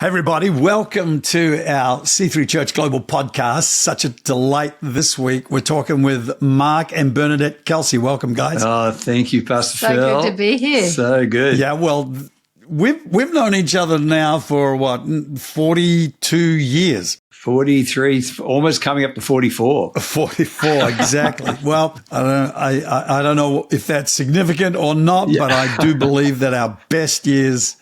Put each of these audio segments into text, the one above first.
Hey everybody, welcome to our C3 Church Global podcast. Such a delight this week. We're talking with Mark and Bernadette Kelsey. Welcome, guys. Oh, thank you, Pastor Phil. So good to be here. So good. Yeah, well, we've known each other now for 42 years. 43, almost coming up to 44. 44, exactly. Well, I don't know if that's significant or not, but I do believe that our best years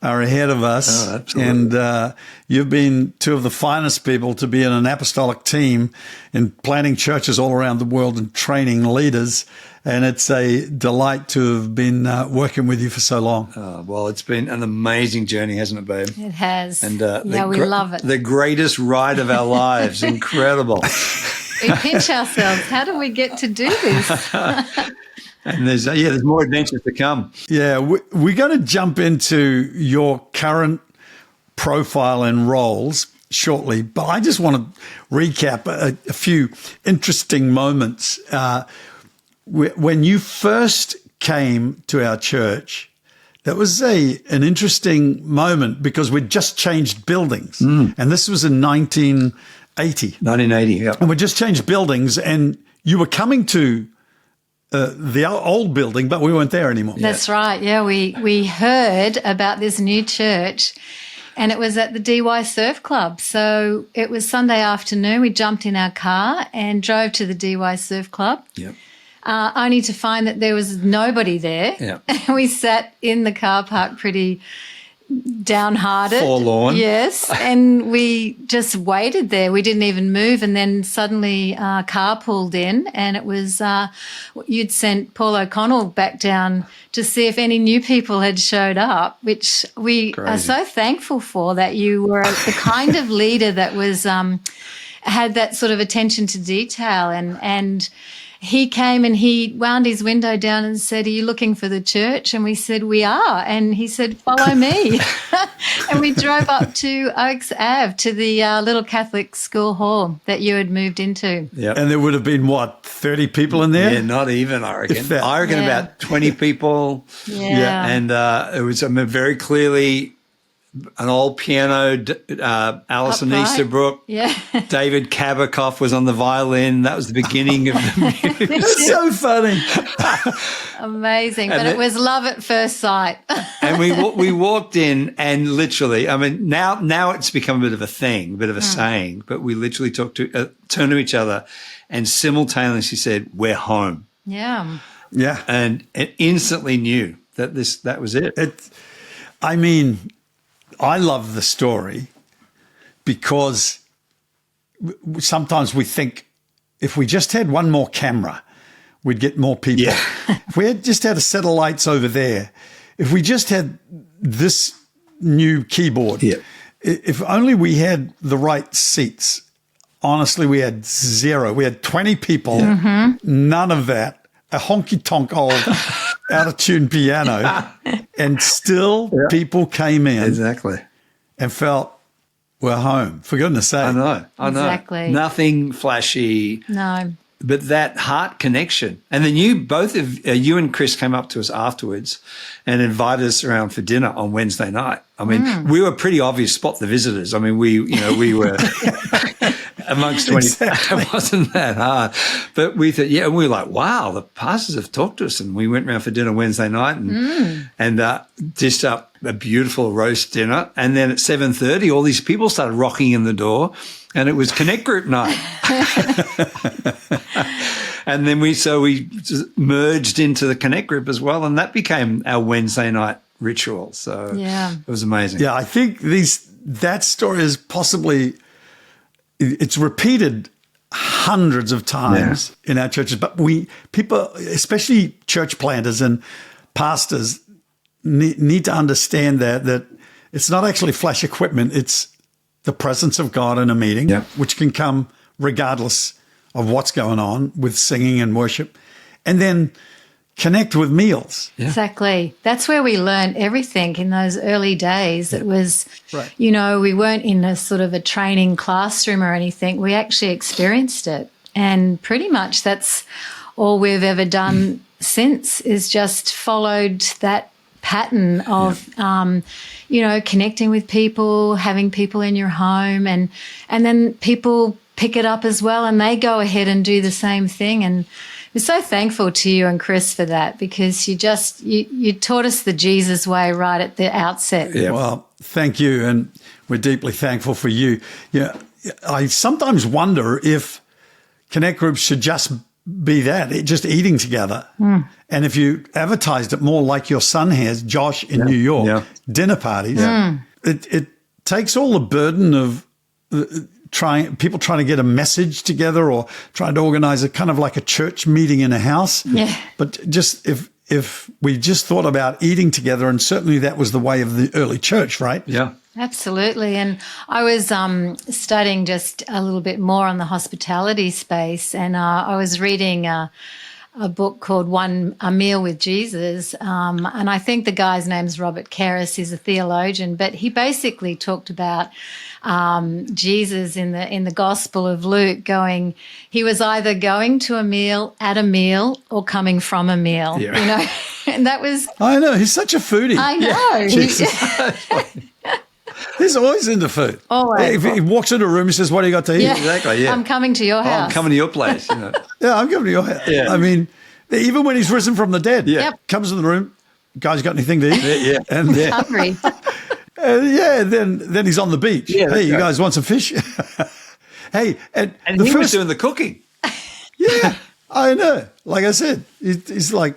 are ahead of us. Oh, absolutely. And you've been two of the finest people to be in an apostolic team in planting churches all around the world and training leaders. And it's a delight to have been working with you for so long. Well, it's been an amazing journey, hasn't it, babe? It has. And we love it. The greatest ride of our lives. Incredible. We pinch ourselves. How do we get to do this? And there's more adventures to come. Yeah, we're going to jump into your current profile and roles shortly, but I just want to recap a few interesting moments. When you first came to our church, that was an interesting moment because we'd just changed buildings. And this was in 1980. 1980, yeah. And we just changed buildings, and you were coming to the old building, but we weren't there anymore. That's right. Yeah, we heard about this new church, and it was at the DY Surf Club. So it was Sunday afternoon. We jumped in our car and drove to the DY Surf Club. Yep. Only to find that there was nobody there. Yeah. We sat in the car park pretty downhearted. Forlorn. Yes. And we just waited there. We didn't even move. And then suddenly a car pulled in, and it was you'd sent Paul O'Connell back down to see if any new people had showed up, which we are so thankful for, that you were the kind of leader that was had that sort of attention to detail. And he came and he wound his window down and said, "Are you looking for the church?" And we said, "We are." And he said, "Follow me." And we drove up to Oaks Ave to the little Catholic school hall that you had moved into. Yep. And there would have been, 30 people in there? Yeah, not even, I reckon. If that. I reckon about 20 people. Yeah. And it was very clearly an old piano, Alison Upright. Easterbrook. Yeah. David Kabakoff was on the violin. That was the beginning of the music. It's so funny. Amazing. But And it was love at first sight. And we walked in, and literally, I mean, now it's become a bit of a thing, a bit of a saying, but we literally turned to each other and simultaneously said, "We're home." Yeah. Yeah. And it instantly knew that that was it. I love the story because sometimes we think if we just had one more camera, we'd get more people. Yeah. If we had just had a set of lights over there, if we just had this new keyboard, if only we had the right seats. Honestly, we had zero. We had 20 people, none of that, a honky-tonk old out-of-tune piano, and still people came in Exactly. and felt we're home, for goodness sake. I know. Exactly. Nothing flashy, No. but that heart connection. And then you and Chris came up to us afterwards and invited us around for dinner on Wednesday night. I mean, we were pretty obvious spot the visitors. I mean, we were amongst 20. Exactly. It wasn't that hard. But we thought, and we were like, wow, the pastors have talked to us. And we went around for dinner Wednesday night and dished up a beautiful roast dinner. And then at 7:30, all these people started rocking in the door, and it was Connect Group night. And then we just merged into the Connect Group as well, and that became our Wednesday night ritual. So it was amazing. Yeah, I think that story is possibly, it's repeated hundreds of times in our churches, but people, especially church planters and pastors, need to understand that it's not actually flash equipment, it's the presence of God in a meeting, which can come regardless of what's going on with singing and worship, and then connect with meals. Yeah. Exactly. That's where we learned everything in those early days. It was, we weren't in a sort of a training classroom or anything. We actually experienced it. And pretty much that's all we've ever done since, is just followed that pattern of, connecting with people, having people in your home, and then people pick it up as well, and they go ahead and do the same thing. And we're so thankful to you and Chris for that, because you taught us the Jesus way right at the outset. Yeah. Well, thank you, and we're deeply thankful for you. Yeah, I sometimes wonder if Connect groups should just be that, just eating together. And if you advertised it more like your son has, Josh, in New York, dinner parties, it takes all the burden of people trying to get a message together, or trying to organize a kind of like a church meeting in a house. Yeah. But just if we just thought about eating together, and certainly that was the way of the early church, right? Yeah. Absolutely. And I was studying just a little bit more on the hospitality space, and I was reading a book called A Meal with Jesus, and I think the guy's name's Robert Karras. He's a theologian, but he basically talked about Jesus in the Gospel of Luke he was either going to a meal, at a meal, or coming from a meal, and that was... I know, he's such a foodie. I know. He's always into food. Always. If he walks into a room, he says, "What do you got to eat?" Yeah. Exactly, yeah. I'm coming to your house. I'm coming to your place. Yeah, I'm coming to your house. Yeah. I mean, even when he's risen from the dead, comes in the room, "Guys, got anything to eat?" Yeah. And hungry. Then he's on the beach. Yeah, hey, you guys want some fish? Hey, and he was doing the cooking. Yeah, I know. Like I said, he's like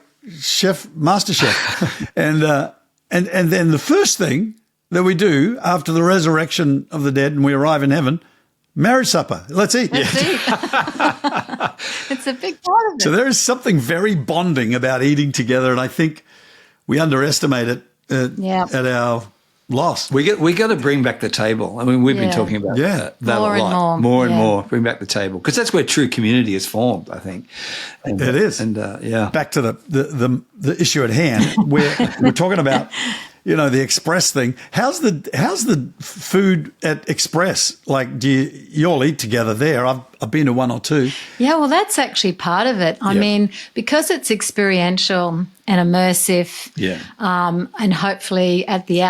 master chef. And then the first thing that we do after the resurrection of the dead and we arrive in heaven, marriage supper. Let's eat. Let's eat. It's a big part of it. So there is something very bonding about eating together, and I think we underestimate it at our loss. We got to bring back the table. I mean, we've been talking about that more a lot. And more and more. Bring back the table, because that's where true community is formed, I think. And, it is. And back to the issue at hand, where we're talking about, the Express thing. How's the food at Express? Like, do you all eat together there? I've been to one or two. Yeah, well, that's actually part of it. I mean, because it's experiential and immersive, and hopefully at the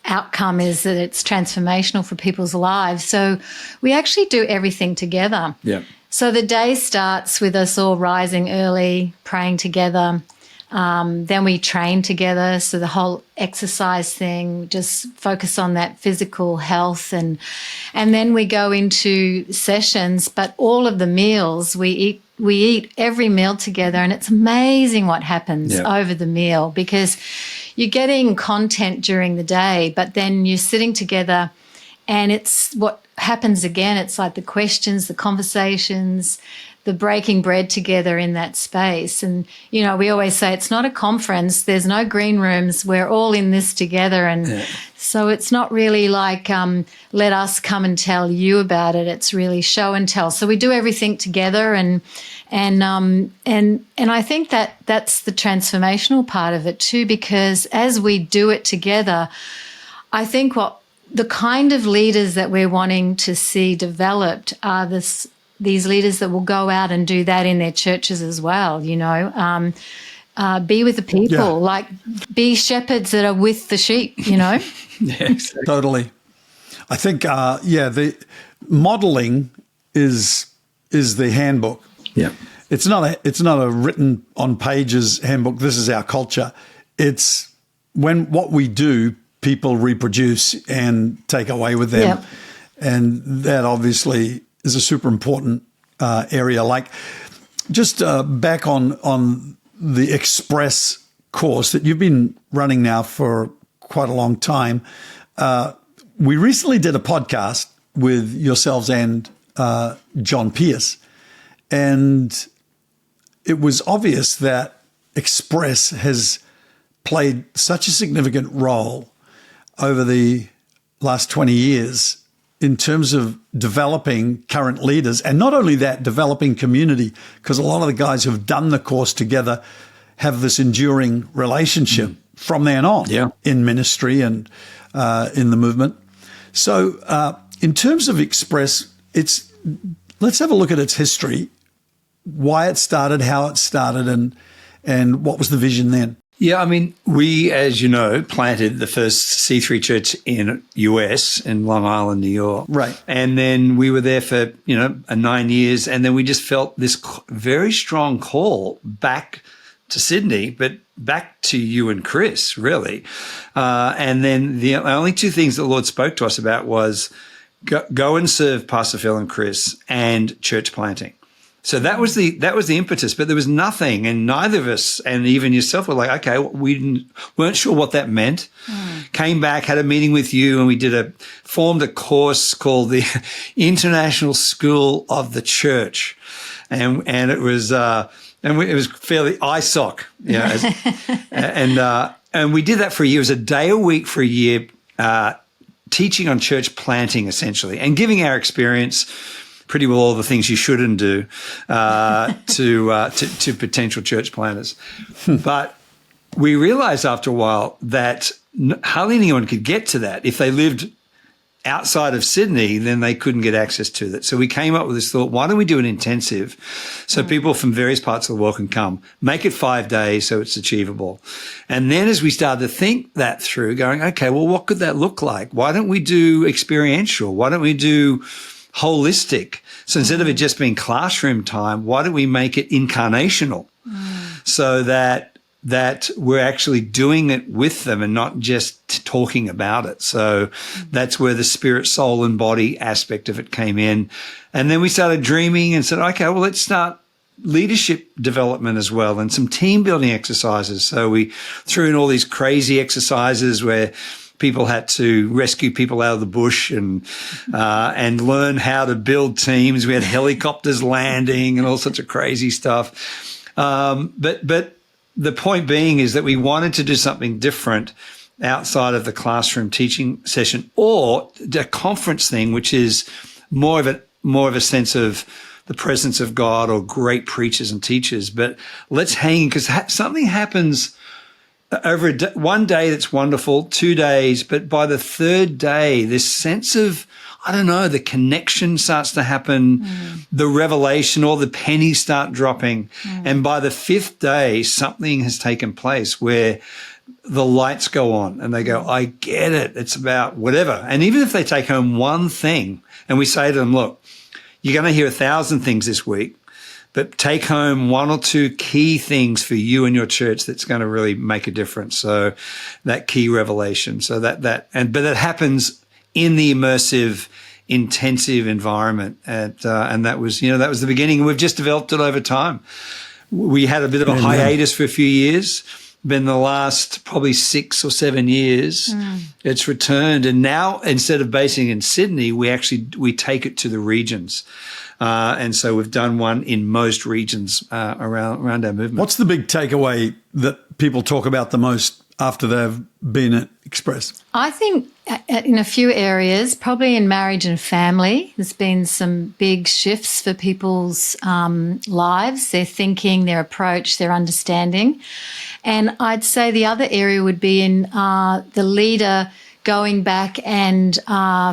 outcome is that it's transformational for people's lives. So we actually do everything together. Yeah. So the day starts with us all rising early, praying together. Then we train together. So the whole exercise thing, just focus on that physical health. And then we go into sessions, but all of the meals we eat every meal together. And it's amazing what happens over the meal, because you're getting content during the day, but then you're sitting together, and it's what happens again. It's like the questions, the conversations, the breaking bread together in that space. And, we always say it's not a conference. There's no green rooms. We're all in this together. And so it's not really like let us come and tell you about it. It's really show and tell. So we do everything together, and I think that's the transformational part of it too, because as we do it together, I think the kind of leaders that we're wanting to see developed are these leaders that will go out and do that in their churches as well, be with the people, like be shepherds that are with the sheep, Yeah, exactly. Totally. I think, the modeling is the handbook. Yeah. It's not a written on pages handbook. This is our culture. It's what we do, people reproduce and take away with them. Yep. And that obviously is a super important area. Like, just back on the Express course that you've been running now for quite a long time. We recently did a podcast with yourselves and John Pierce, and it was obvious that Express has played such a significant role over the last 20 years in terms of developing current leaders, and not only that, developing community, because a lot of the guys who've done the course together have this enduring relationship from then on in ministry and in the movement. So in terms of Express, let's have a look at its history, why it started, how it started, and what was the vision then? Yeah, I mean, we, as you know, planted the first C3 church in US, in Long Island, New York. Right. And then we were there for, 9 years. And then we just felt this very strong call back to Sydney, but back to you and Chris, really. And then the only two things the Lord spoke to us about was go and serve Pastor Phil and Chris and church planting. So that was the impetus, but there was nothing, and neither of us, and even yourself, were like, okay, we weren't sure what that meant. Came back, had a meeting with you, and we formed a course called the International School of the Church, and it was it was fairly ISOC, and we did that for a year. It was a day a week for a year, teaching on church planting essentially, and giving our experience. Pretty well all the things you shouldn't do to potential church planters. But we realized after a while that hardly anyone could get to that. If they lived outside of Sydney, then they couldn't get access to that. So we came up with this thought, why don't we do an intensive so people from various parts of the world can come, make it 5 days so it's achievable. And then as we started to think that through, going, okay, well, what could that look like? Why don't we do experiential? Why don't we do holistic? So instead of it just being classroom time, why don't we make it incarnational so that we're actually doing it with them and not just talking about it. So that's where the spirit, soul, and body aspect of it came in. And then we started dreaming and said, okay, well, let's start leadership development as well and some team building exercises. So we threw in all these crazy exercises where people had to rescue people out of the bush and learn how to build teams. We had helicopters landing and all sorts of crazy stuff. But the point being is that we wanted to do something different outside of the classroom teaching session or a conference thing, which is more of a sense of the presence of God or great preachers and teachers. But let's hang, because something happens over one day that's wonderful, 2 days, but by the third day, this sense of, I don't know, the connection starts to happen, the revelation, all the pennies start dropping. And by the fifth day, something has taken place where the lights go on and they go, I get it. It's about whatever. And even if they take home one thing and we say to them, look, you're going to hear 1,000 things this week, but take home one or two key things for you and your church that's going to really make a difference. So that key revelation. So but that happens in the immersive, intensive environment. And that was the beginning. We've just developed it over time. We had a bit of a hiatus for a few years. But in the last probably 6 or 7 years, it's returned. And now instead of basing in Sydney, we take it to the regions. And so we've done one in most regions around our movement. What's the big takeaway that people talk about the most after they've been at Xpress? I think in a few areas, probably in marriage and family, there's been some big shifts for people's lives, their thinking, their approach, their understanding. And I'd say the other area would be in the leader going back and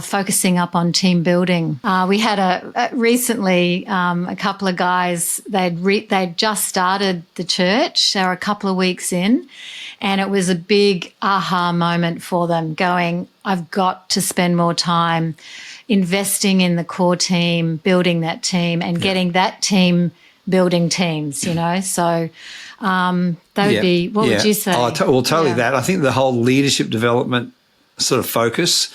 focusing up on team building. We had recently a couple of guys, they'd just started the church. They were a couple of weeks in, and it was a big aha moment for them, going, I've got to spend more time investing in the core team, building that team, and getting that team building teams, So that would be, what would you say? Totally that. I think the whole leadership development sort of focus,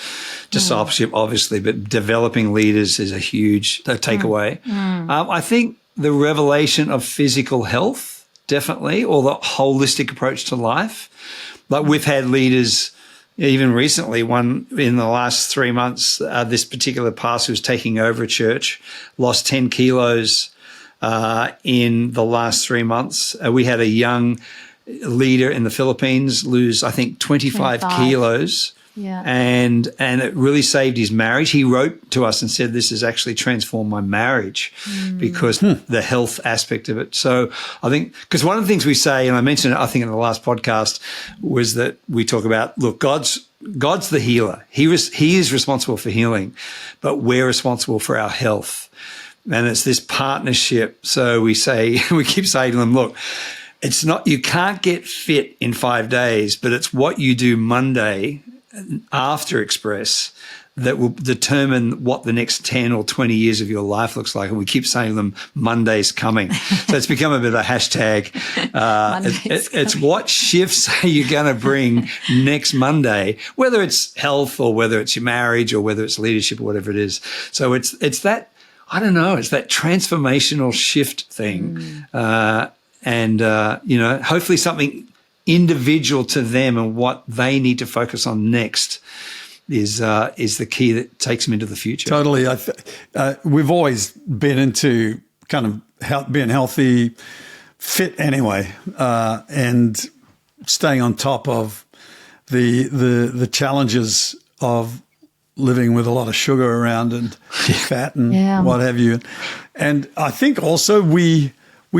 discipleship obviously, but developing leaders is a huge takeaway. I think the revelation of physical health, definitely, or the holistic approach to life. Like we've had leaders, even recently, one in the last 3 months, this particular pastor who's taking over a church, lost 10 kilos in the last 3 months. We had a young leader in the Philippines lose, I think, 25 kilos. Yeah. And it really saved his marriage. He wrote to us and said, this has actually transformed my marriage because the health aspect of it. So I think, because one of the things we say, and I mentioned it, I think in the last podcast, was that we talk about, look, God's the healer. He is responsible for healing, but we're responsible for our health. And it's this partnership. So we keep saying to them, look, it's not, you can't get fit in 5 days, but it's what you do Monday after Xpress that will determine what the next 10 or 20 years of your life looks like. And we keep saying to them, Monday's coming. So it's become a bit of a hashtag. It's what shifts are you going to bring next Monday, whether it's health or whether it's your marriage or whether it's leadership or whatever it is. So it's that, I don't know, it's that transformational shift thing. Hopefully something individual to them and what they need to focus on next is the key that takes them into the future. Totally. We've always been into kind of being healthy, fit anyway, and staying on top of the challenges of living with a lot of sugar around and fat and what have you. And I think also we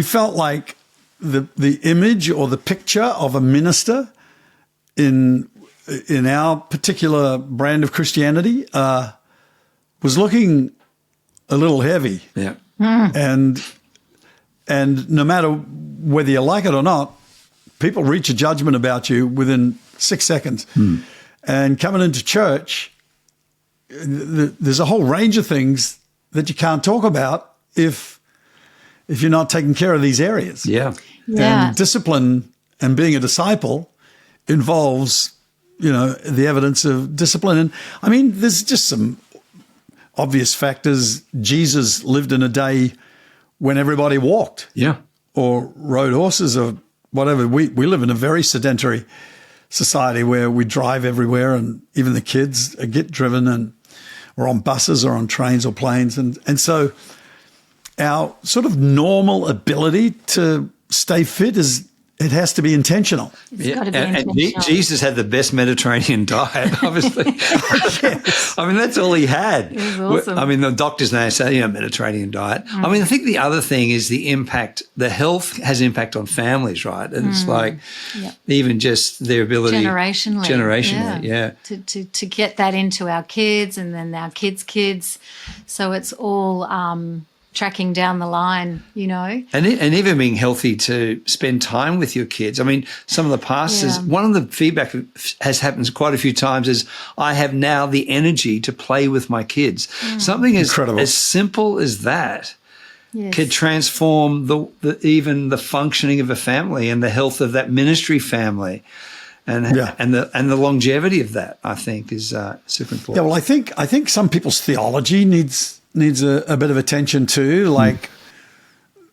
felt like the image or the picture of a minister in our particular brand of Christianity was looking a little heavy. Yeah. And no matter whether you like it or not, people reach a judgment about you within 6 seconds. And coming into church, there's a whole range of things that you can't talk about if you're not taking care of these areas. Yeah. And discipline and being a disciple involves, the evidence of discipline. And I mean, there's just some obvious factors. Jesus lived in a day when everybody walked. Yeah. Or rode horses or whatever. We live in a very sedentary society where we drive everywhere and even the kids get driven or on buses or on trains or planes. And so our sort of normal ability to stay fit it has to be intentional. It's got to be intentional. And Jesus had the best Mediterranean diet, obviously. Yes. I mean, that's all he had. It was awesome. I mean, the doctors now say, Mediterranean diet. I mean, I think the other thing is the impact, the health has impact on families, right? And it's like even just their ability. Generationally, yeah. To get that into our kids and then our kids' so it's all tracking down the line, And even being healthy to spend time with your kids. I mean, some of the pastors, one of the feedback that has happened quite a few times is I have now the energy to play with my kids. Something as simple as that could transform even the functioning of a family and the health of that ministry family. And the longevity of that, I think, is super important. Yeah, well, I think some people's theology needs a bit of attention too. Like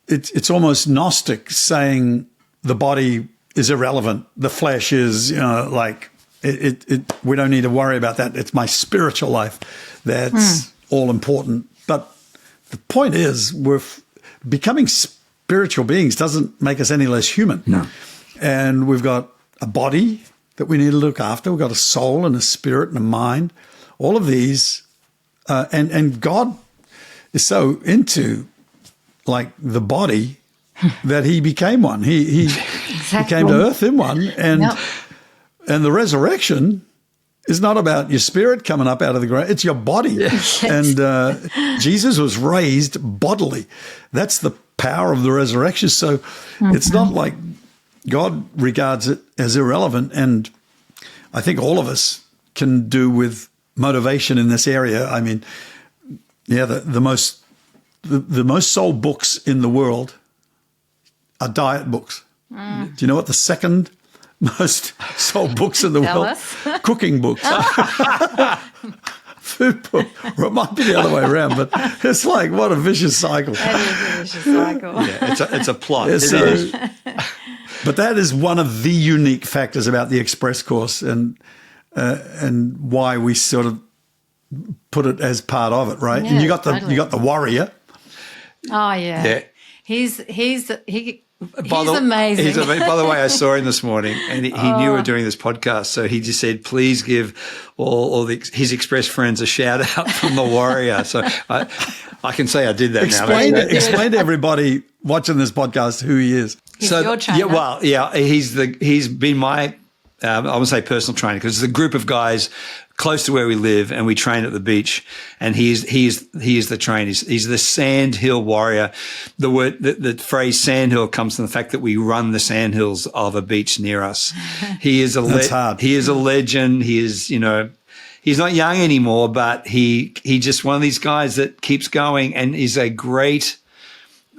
it's almost Gnostic saying the body is irrelevant. The flesh is, we don't need to worry about that. It's my spiritual life that's all important. But the point is we're becoming spiritual beings doesn't make us any less human. No. And we've got a body that we need to look after. We've got a soul and a spirit and a mind. All of these, and God is so into like the body that he became one. He came to earth in one, and the resurrection is not about your spirit coming up out of the ground. It's your body. Yes. And Jesus was raised bodily. That's the power of the resurrection. So it's not like God regards it as irrelevant. And I think all of us can do with motivation in this area. I mean, the most sold books in the world are diet books. Do you know what the second most sold books in the world? Cooking books. Food book. Or it might be the other way around, but it's like, what a vicious cycle. That is a vicious cycle. It's a plot. Yeah, so, but that is one of the unique factors about the Xpress course and why we sort of put it as part of it, right? Yeah, and you got the warrior. Oh yeah. He's amazing. By the way, I saw him this morning, and he knew we were doing this podcast, so he just said, "Please give all his Xpress friends a shout out from the warrior." So I can say I did that now. Explain to everybody watching this podcast who he is. He's your trainer. He's been my I won't say personal trainer because it's a group of guys close to where we live, and we train at the beach. And he is the trainer. He's the sandhill warrior. The phrase sandhill comes from the fact that we run the sandhills of a beach near us. He is That's hard. He is a legend. He is, he's not young anymore, but he just one of these guys that keeps going and is a great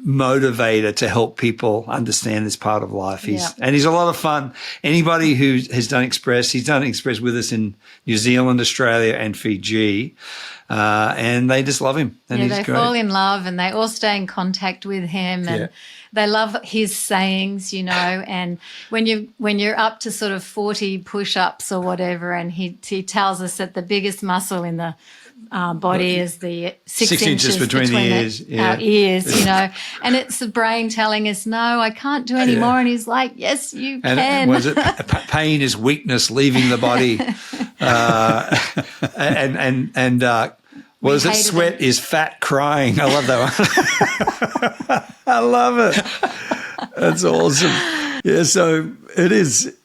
motivator to help people understand this part of life. And he's a lot of fun. Anybody who has done Xpress, he's done Xpress with us in New Zealand, Australia, and Fiji, and they just love him. And he's they great. fall in love, and they all stay in contact with him, and they love his sayings, And when you're up to sort of 40 push-ups or whatever, and he tells us that the biggest muscle in the body is the 6 inches between the ears. Our ears, and it's the brain telling us, no, I can't do any more. And he's like, yes, you can. And was it pain is weakness leaving the body? What is it? Sweat is fat crying. I love that one. I love it. That's awesome. Yeah, so it is.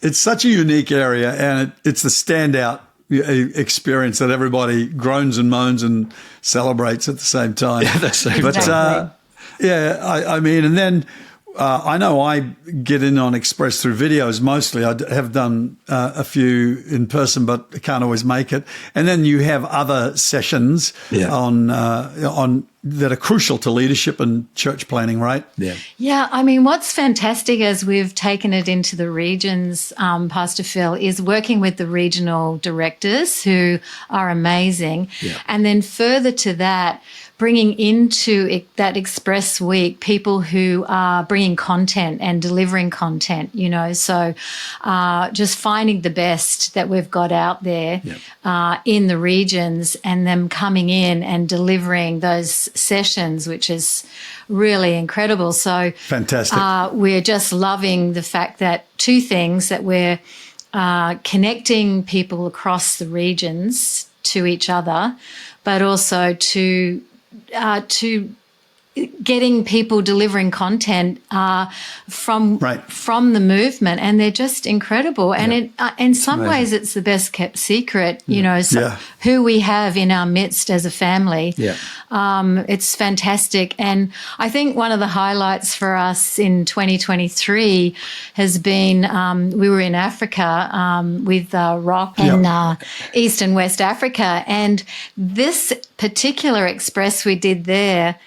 It's such a unique area, and it's the standout experience that everybody groans and moans and celebrates at the same time. Yeah, that's so but I mean, and then I know I get in on Xpress through videos mostly. I have done a few in person, but I can't always make it. And then you have other sessions on that are crucial to leadership and church planning, right? Yeah. Yeah, I mean, what's fantastic as we've taken it into the regions, Pastor Phil, is working with the regional directors who are amazing. Yeah. And then further to that, bringing into that Xpress week people who are bringing content and delivering content, so just finding the best that we've got out there in the regions, and them coming in and delivering those sessions, which is really incredible. So fantastic. We're just loving the fact that two things, that we're connecting people across the regions to each other, but also to getting people delivering content from the movement, and they're just incredible. And in some ways, it's the best kept secret. Who we have in our midst as a family. Yeah. It's fantastic, and I think one of the highlights for us in 2023 has been we were in Africa with Rock in East and West Africa, and this particular Xpress we did there,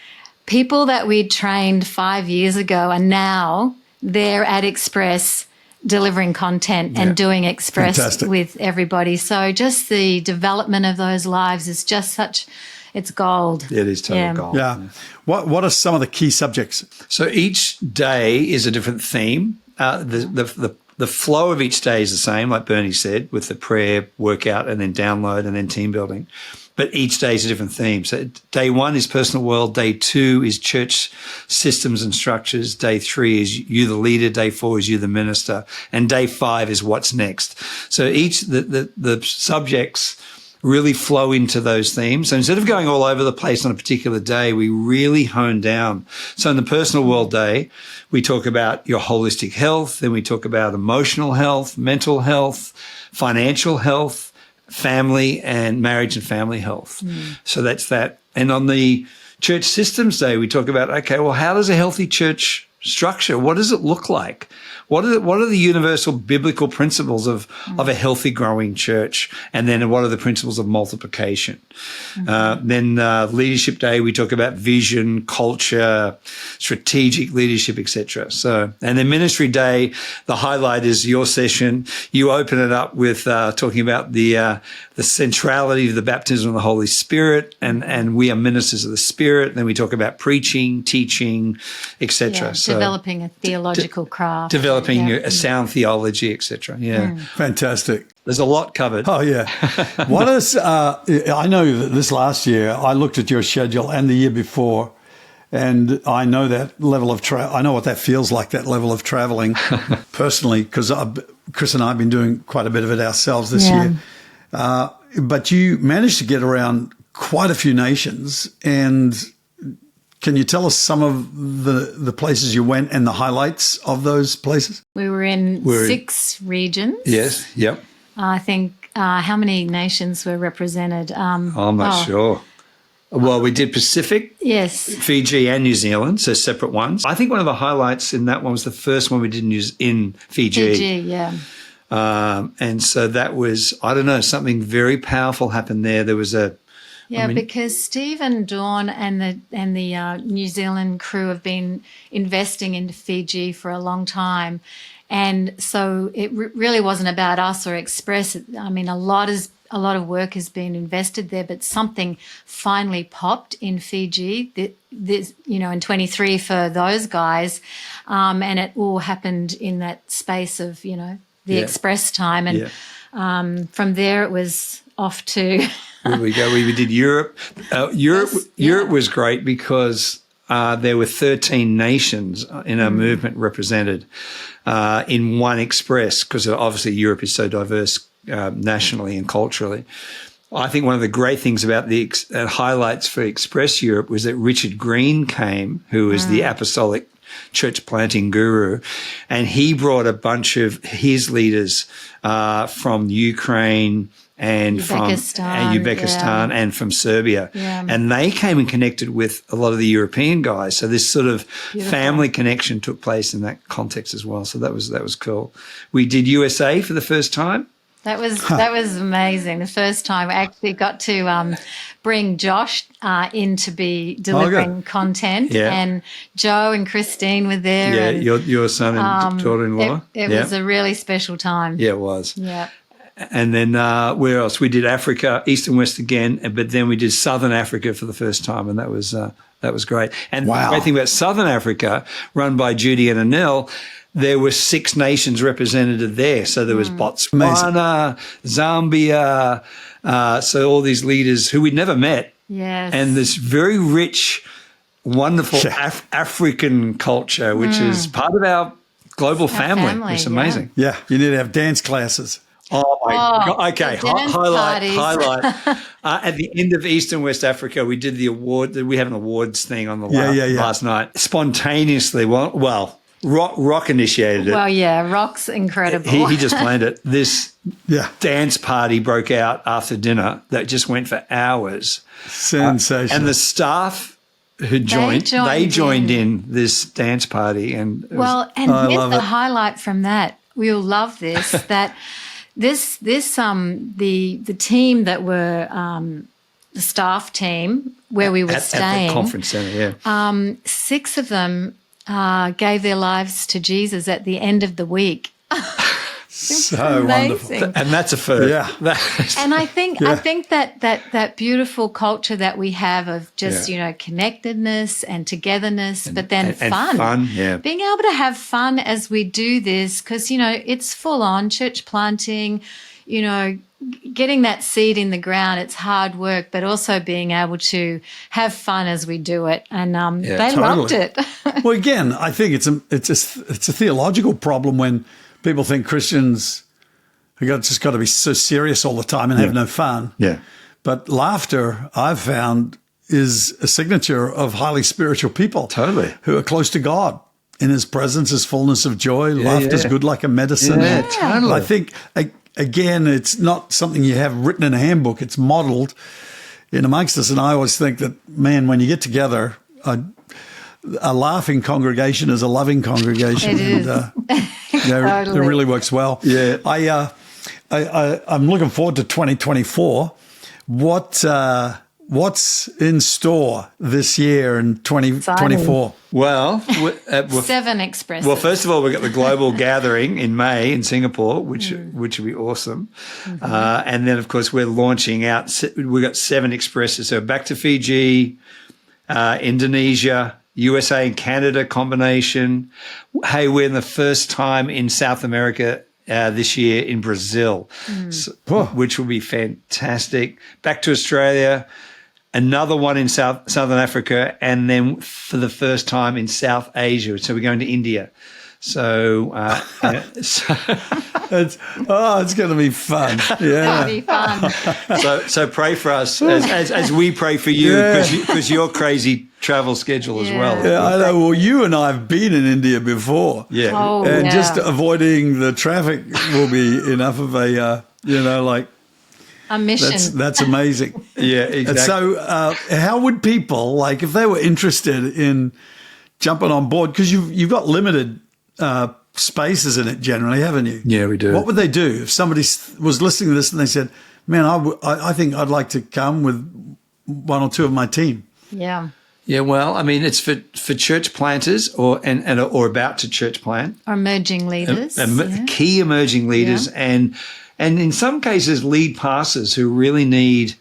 people that we'd trained 5 years ago are now there at Xpress delivering content and doing Xpress with everybody. So just the development of those lives is just it's gold. It is total gold. Yeah. What are some of the key subjects? So each day is a different theme. The flow of each day is the same, like Bernie said, with the prayer, workout, and then download, and then team building. But each day is a different theme. So day 1 is personal world. Day 2 is church systems and structures. Day 3 is you the leader. Day 4 is you the minister. And day 5 is what's next. So the subjects really flow into those themes. So instead of going all over the place on a particular day, we really hone down. So in the personal world day, we talk about your holistic health. Then we talk about emotional health, mental health, financial health, family and marriage and family health. So that's that. And on the church systems day, we talk about, okay, well, how does a healthy church structure? What does it look like? What are the universal biblical principles of a healthy growing church? And then what are the principles of multiplication? Then leadership day, we talk about vision, culture, strategic leadership, etc. So, and then ministry day, the highlight is your session. You open it up with talking about the centrality of the baptism of the Holy Spirit, and we are ministers of the Spirit. And then we talk about preaching, teaching, etc. So developing a theological craft. Developing a sound theology, etc. Yeah. Fantastic. There's a lot covered. Oh, yeah. What is, I know that this last year, I looked at your schedule and the year before, and I know that level of I know what that feels like, that level of traveling personally, because Chris and I have been doing quite a bit of it ourselves this year. But you managed to get around quite a few nations, and can you tell us some of the places you went and the highlights of those places? We were in 6 regions. Yes, yep. I think how many nations were represented? I'm not sure. Well, we did Pacific, Yes. Fiji and New Zealand, so separate ones. I think one of the highlights in that one was the first one we did in Fiji. Fiji, yeah. And so that was, I don't know, something very powerful happened there. There was because Steve and Dawn and the New Zealand crew have been investing into Fiji for a long time. And so it really wasn't about us or Xpress. I mean, a lot of work has been invested there, but something finally popped in Fiji, in 23 for those guys. And it all happened in that space of, the Xpress time. And from there it was off to... Here we go. We did Europe. Europe was great because there were 13 nations in our movement represented in one Xpress, because obviously Europe is so diverse nationally and culturally. I think one of the great things about the highlights for Xpress Europe was that Richard Green came, who was the apostolic church planting guru, and he brought a bunch of his leaders from Ukraine and Uzbekistan and from Serbia. Yeah. And they came and connected with a lot of the European guys. So this sort of family connection took place in that context as well. So that was cool. We did USA for the first time. That was amazing. The first time I actually got to bring Josh in to be delivering content, and Joe and Christine were there. Yeah, and, your son and daughter-in-law. It was a really special time. Yeah, it was. Yeah. And then where else? We did Africa, East and West again, but then we did Southern Africa for the first time, and that was great. And the great thing about Southern Africa, run by Judy and Anil, there were 6 nations represented there. So there was Botswana, Zambia, so all these leaders who we'd never met. Yes. And this very rich, wonderful African culture, which is part of our global family. It's amazing. Yeah, you need to have dance classes. Oh, my God. Okay, highlight. At the end of East and West Africa, we did the award. We have an awards thing on the last night. Spontaneously, Rock initiated it. Well, yeah, Rock's incredible. He just planned it. This dance party broke out after dinner that just went for hours. Sensational. And the staff who joined in this dance party. And here's the highlight from that. We'll love this, that the team that were the staff team where we were staying. At the conference centre, 6 of them gave their lives to Jesus at the end of the week. So wonderful. And that's a first. Yeah. And I think that beautiful culture that we have of just, connectedness and togetherness, but then fun. Being able to have fun as we do this, because, it's full on church planting, getting that seed in the ground, it's hard work, but also being able to have fun as we do it. And they loved it. Well, again, I think it's a theological problem when people think Christians have just got to be so serious all the time and have no fun. Yeah. But laughter, I've found, is a signature of highly spiritual people. Totally. Who are close to God. In his presence is fullness of joy. Laughter's good like a medicine. Yeah, totally. I think, again, it's not something you have written in a handbook. It's modeled in amongst us. And I always think that, man, when you get together, a laughing congregation is a loving congregation. It is. And, it really works well. Yeah. I'm looking forward to 2024. What's in store this year in 2024? Well, 7 Xpress. Well, first of all, we've got the global gathering in May in Singapore, which will be awesome. And then, of course, we're launching out. We've got 7 Xpresses. So back to Fiji, Indonesia, USA and Canada combination. Hey, we're in the first time in South America this year in Brazil, which will be fantastic. Back to Australia, another one in Southern Africa, and then for the first time in South Asia. So we're going to India. So, it's going to be fun. Yeah, it's going to be fun. So pray for us as we pray for you, because your crazy travel schedule as well. Yeah, I know. Well, you and I have been in India before. Yeah, and just avoiding the traffic will be enough of a Our mission. That's amazing. Yeah, exactly. And so how would people, like if they were interested in jumping on board, because you've got limited spaces in it generally, haven't you? Yeah, we do. What would they do if somebody was listening to this and they said, man, I think I'd like to come with one or two of my team? Yeah. Yeah, well, I mean, it's for church planters or about to church plant. Or emerging leaders. Key emerging leaders and in some cases lead pastors who really need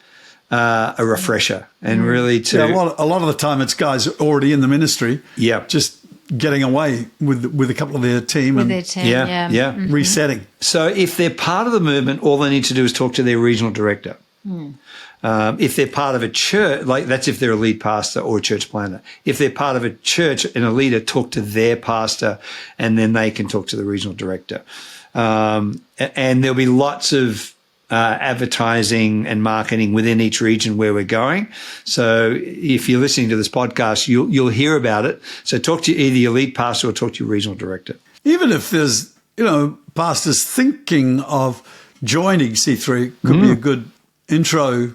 a refresher and really to... Yeah, a lot of the time it's guys already in the ministry. Yeah. Just getting away with a couple of their team. With their team, yeah. Mm-hmm. Resetting. So if they're part of the movement, all they need to do is talk to their regional director. If they're part of a church, like that's if they're a lead pastor or a church planter. If they're part of a church and a leader, talk to their pastor, and then they can talk to the regional director. And there'll be lots of advertising and marketing within each region where we're going. So if you're listening to this podcast, you'll hear about it. So talk to either your lead pastor or talk to your regional director. Even if there's, pastors thinking of joining C3, could be a good intro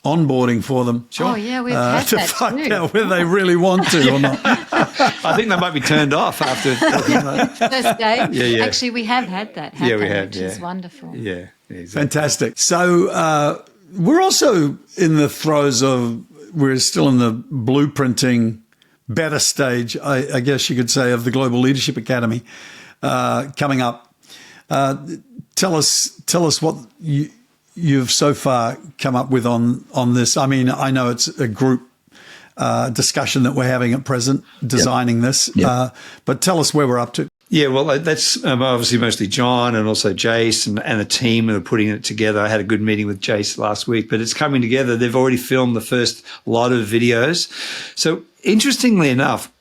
onboarding for them. Oh, yeah, we've had to that find too. out whether they really want to or not. I think they might be turned off after talking about it. First day. Yeah. Actually, we have had that happen, we have, which is wonderful. Yeah, exactly. Fantastic. So we're also in the throes of, we're still in the blueprinting better stage, I guess you could say, of the Global Leadership Academy coming up. Tell us what you've so far come up with on this. I mean, I know it's a group discussion that we're having at present, designing this, but tell us where we're up to. Yeah, well, that's obviously mostly John and also Jace and a team that are putting it together. I had a good meeting with Jace last week, but it's coming together. They've already filmed the first lot of videos. So interestingly enough,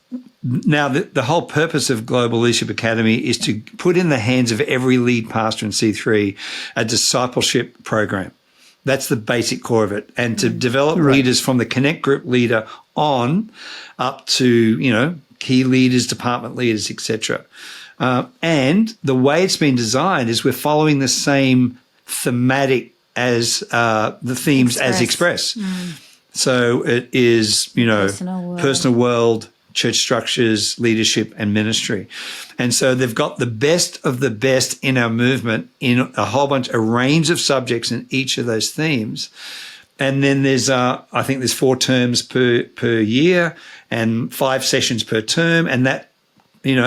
now the whole purpose of Global Leadership Academy is to put in the hands of every lead pastor in C3 a discipleship program. That's the basic core of it. And to develop leaders from the Connect Group leader on up to, key leaders, department leaders, etc. And the way it's been designed is we're following the same thematic as the themes as Xpress. So it is, personal world, church structures, leadership, and ministry. And so they've got the best of the best in our movement in a range of subjects in each of those themes. And then there's, I think there's 4 terms per year and 5 sessions per term. And that,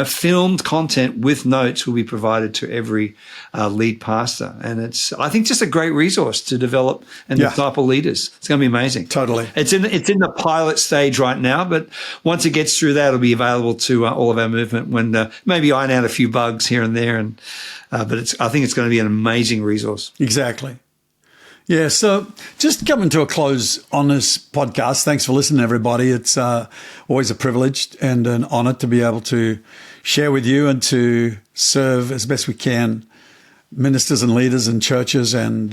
filmed content with notes will be provided to every lead pastor. And it's, I think, just a great resource to develop and disciple leaders. It's going to be amazing. Totally. It's in the pilot stage right now, but once it gets through that, it'll be available to all of our movement when maybe iron out a few bugs here and there. And but I think it's going to be an amazing resource. Exactly. Yeah, so just coming to a close on this podcast. Thanks for listening, everybody. It's always a privilege and an honor to be able to share with you and to serve as best we can ministers and leaders in churches and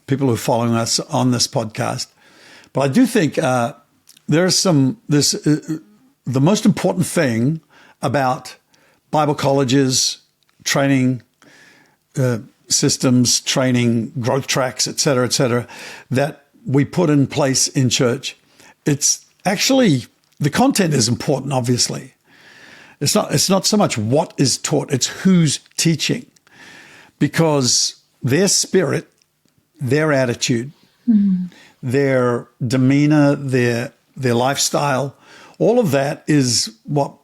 people who are following us on this podcast. But I do think the most important thing about Bible colleges, training systems, training, growth tracks, et cetera, that we put in place in church. It's actually, the content is important, obviously. It's not so much what is taught, it's who's teaching. Because their spirit, their attitude, their demeanor, their lifestyle, all of that is what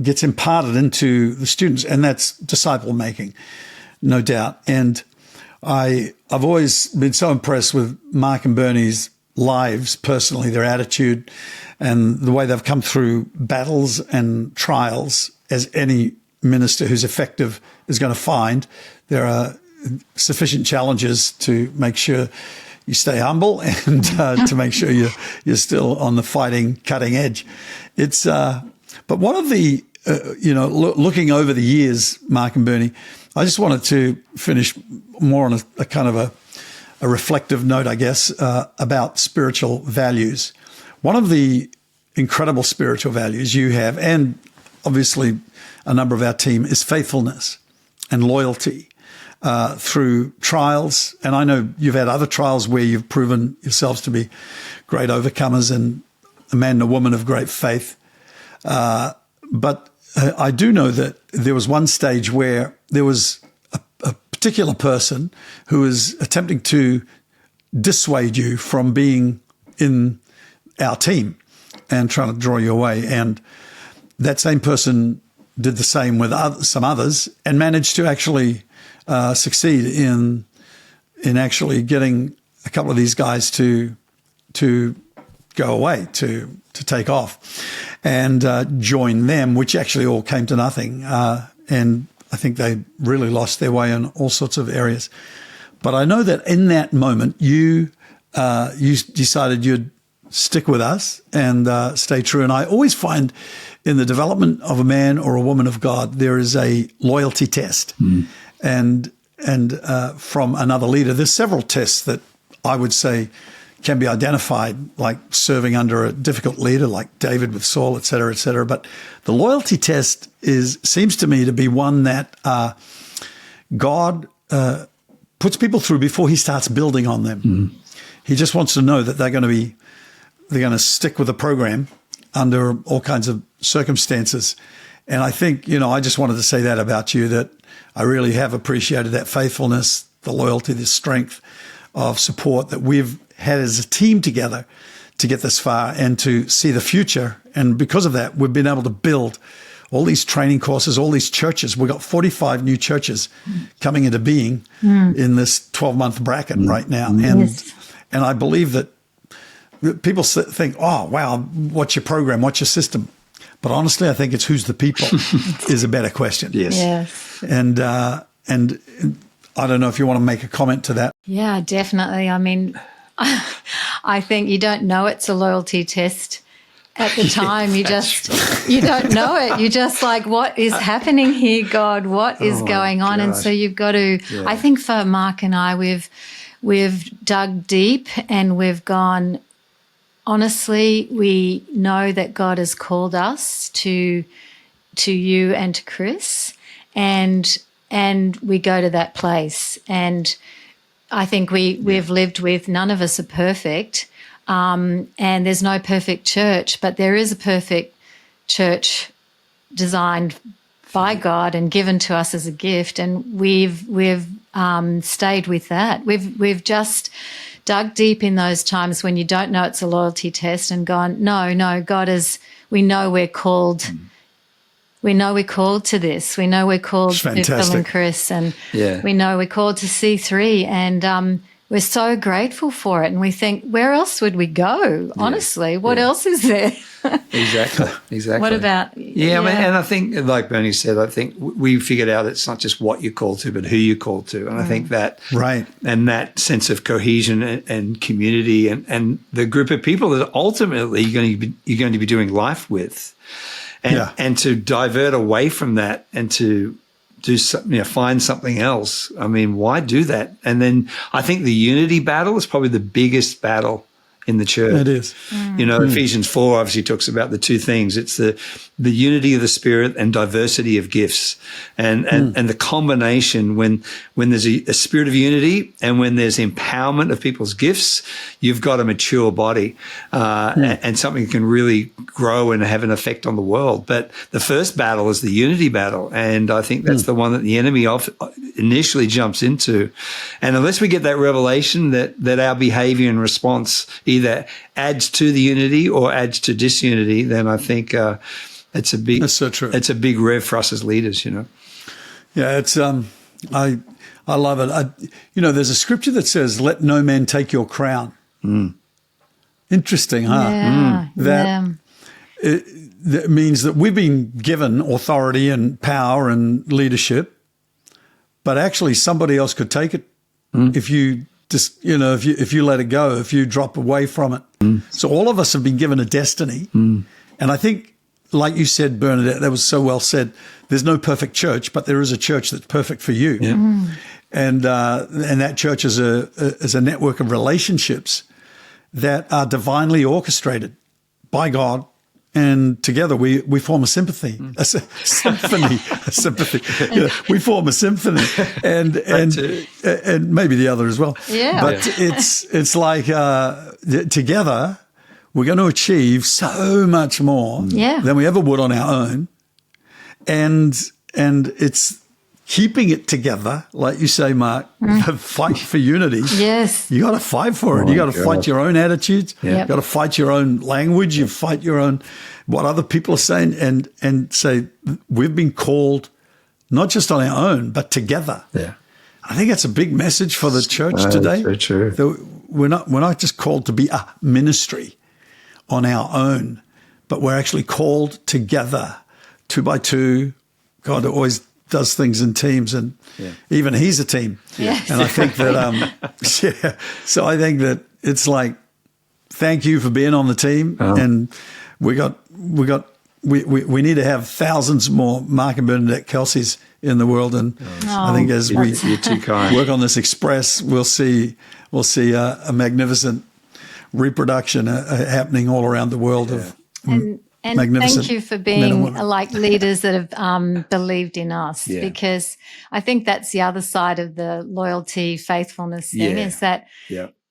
gets imparted into the students, and that's disciple making. No doubt. And I've always been so impressed with Mark and Bernie's lives personally, their attitude and the way they've come through battles and trials, as any minister who's effective is going to find. There are sufficient challenges to make sure you stay humble and to make sure you're still on the fighting cutting edge. It's but one of the looking over the years, Mark and Bernie, I just wanted to finish more on a kind of a reflective note, I guess, about spiritual values. One of the incredible spiritual values you have, and obviously a number of our team, is faithfulness and loyalty. through trials. And I know you've had other trials where you've proven yourselves to be great overcomers and a man and a woman of great faith. But I do know that there was one stage where there was a particular person who was attempting to dissuade you from being in our team and trying to draw you away. And that same person did the same with some others and managed to actually succeed in actually getting a couple of these guys to go away, to take off and join them, which actually all came to nothing. And I think they really lost their way in all sorts of areas. But I know that in that moment, you decided you'd stick with us and stay true. And I always find in the development of a man or a woman of God, there is a loyalty test. And from another leader, there's several tests that I would say can be identified, like serving under a difficult leader like David with Saul, et cetera, et cetera. But the loyalty test seems to me to be one that God puts people through before he starts building on them. He just wants to know that they're going to stick with the program under all kinds of circumstances. And I think, I just wanted to say that about you, that I really have appreciated that faithfulness, the loyalty, the strength of support that we've had as a team together to get this far and to see the future. And because of that, we've been able to build all these training courses, all these churches. We've got 45 new churches coming into being in this 12-month bracket right now. And I believe that people think, oh, wow, what's your program? What's your system? But honestly, I think it's who's the people is a better question. Yes. And I don't know if you want to make a comment to that. Yeah, definitely. I mean, I think you don't know it's a loyalty test at the time. You don't know it. You're just like, what is happening here, God? What is going on? And so you've got to, I think for Mark and I, we've dug deep and we've gone, honestly, we know that God has called us to you and to Chris, and we go to that place. And I think we've lived with, none of us are perfect, and there's no perfect church, but there is a perfect church designed by God and given to us as a gift, and we've stayed with that. We've just dug deep in those times when you don't know it's a loyalty test and gone, no, God is, we know we're called. We know we're called to this. We know we're called to Phil and Chris, and we know we're called to C3, and we're so grateful for it. And we think, where else would we go? Honestly, what else is there? Exactly. What about? I mean, and I think, like Bernie said, I think we figured out it's not just what you're called to, but who you're called to. And I think that, and that sense of cohesion and community and the group of people that ultimately you're going to be doing life with. And to divert away from that and to do something, find something else. I mean, why do that? And then I think the unity battle is probably the biggest battle in the church. It is. Ephesians 4 obviously talks about the two things. It's the unity of the Spirit and diversity of gifts, and the combination when there's a spirit of unity and when there's empowerment of people's gifts, you've got a mature body and something that can really grow and have an effect on the world. But the first battle is the unity battle, and I think that's the one that the enemy initially jumps into. And unless we get that revelation that our behavior and response either adds to the unity or adds to disunity, then I think it's a big. That's so true. It's a big rev for us as leaders, Yeah, it's I love it. There's a scripture that says, "Let no man take your crown." Interesting, huh? That means that we've been given authority and power and leadership, but actually somebody else could take it if you just, if you let it go, if you drop away from it. So all of us have been given a destiny. And I think, like you said, Bernadette, that was so well said. There's no perfect church, but there is a church that's perfect for you. Yeah. And that church is a network of relationships that are divinely orchestrated by God and together we form a symphony, a symphony, a sympathy. We form a symphony, and maybe the other as well. Yeah. But it's like together we're going to achieve so much more than we ever would on our own, and it's keeping it together, like you say, Mark, the fight for unity. Yes. You got to fight for it. You got to fight your own attitudes. You got to fight your own language. You fight your own, what other people are saying, and say, we've been called not just on our own, but together. Yeah. I think that's a big message for the church today. That's very true. We're not just called to be a ministry on our own, but we're actually called together, 2 by 2. God always does things in teams, and even he's a team. Yes. And I think that, so I think that it's like, thank you for being on the team. And we need to have thousands more Mark and Bernadette Kelseys in the world. And I think as we You're too kind. work on this Xpress, we'll see a magnificent reproduction happening all around the world of And magnificent thank you for men and being women. like leaders that have believed in us, because I think that's the other side of the loyalty, faithfulness thing, is that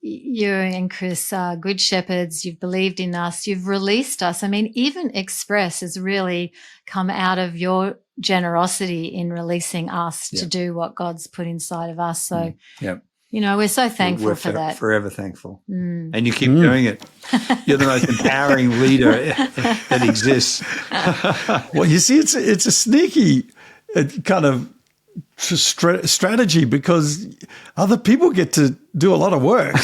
you and Chris are good shepherds. You've believed in us. You've released us. I mean, even Xpress has really come out of your generosity in releasing us to do what God's put inside of us. So, we're so thankful for that. Forever thankful. And you keep doing it. You're the most empowering leader that exists. Well, you see, it's a sneaky kind of strategy, because other people get to do a lot of work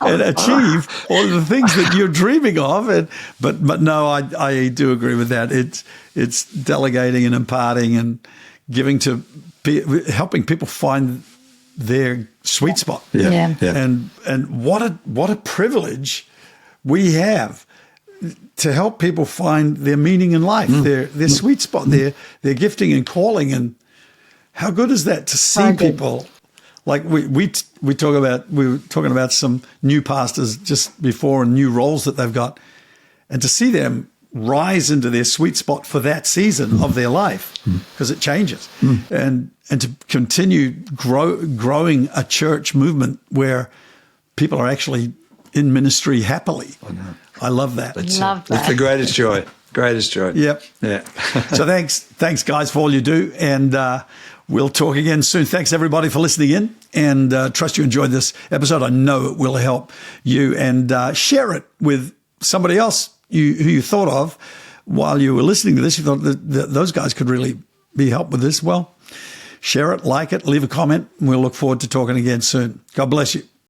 and achieve all of the things that you're dreaming of. But no, I do agree with that. It's delegating and imparting and giving to helping people find their sweet spot. And what a privilege we have to help people find their meaning in life, their sweet spot, their gifting and calling. And how good is that to see people like we were talking about some new pastors just before and new roles that they've got, and to see them rise into their sweet spot for that season of their life, because it changes, and to continue growing a church movement where people are actually in ministry happily. I love that. It's the greatest joy. Greatest joy. Yep. Yeah. So thanks guys for all you do, and we'll talk again soon. Thanks everybody for listening in, and trust you enjoyed this episode. I know it will help you, and share it with somebody else who you thought of while you were listening to this. You thought that those guys could really be helped with this. Well, share it, like it, leave a comment, and we'll look forward to talking again soon. God bless you.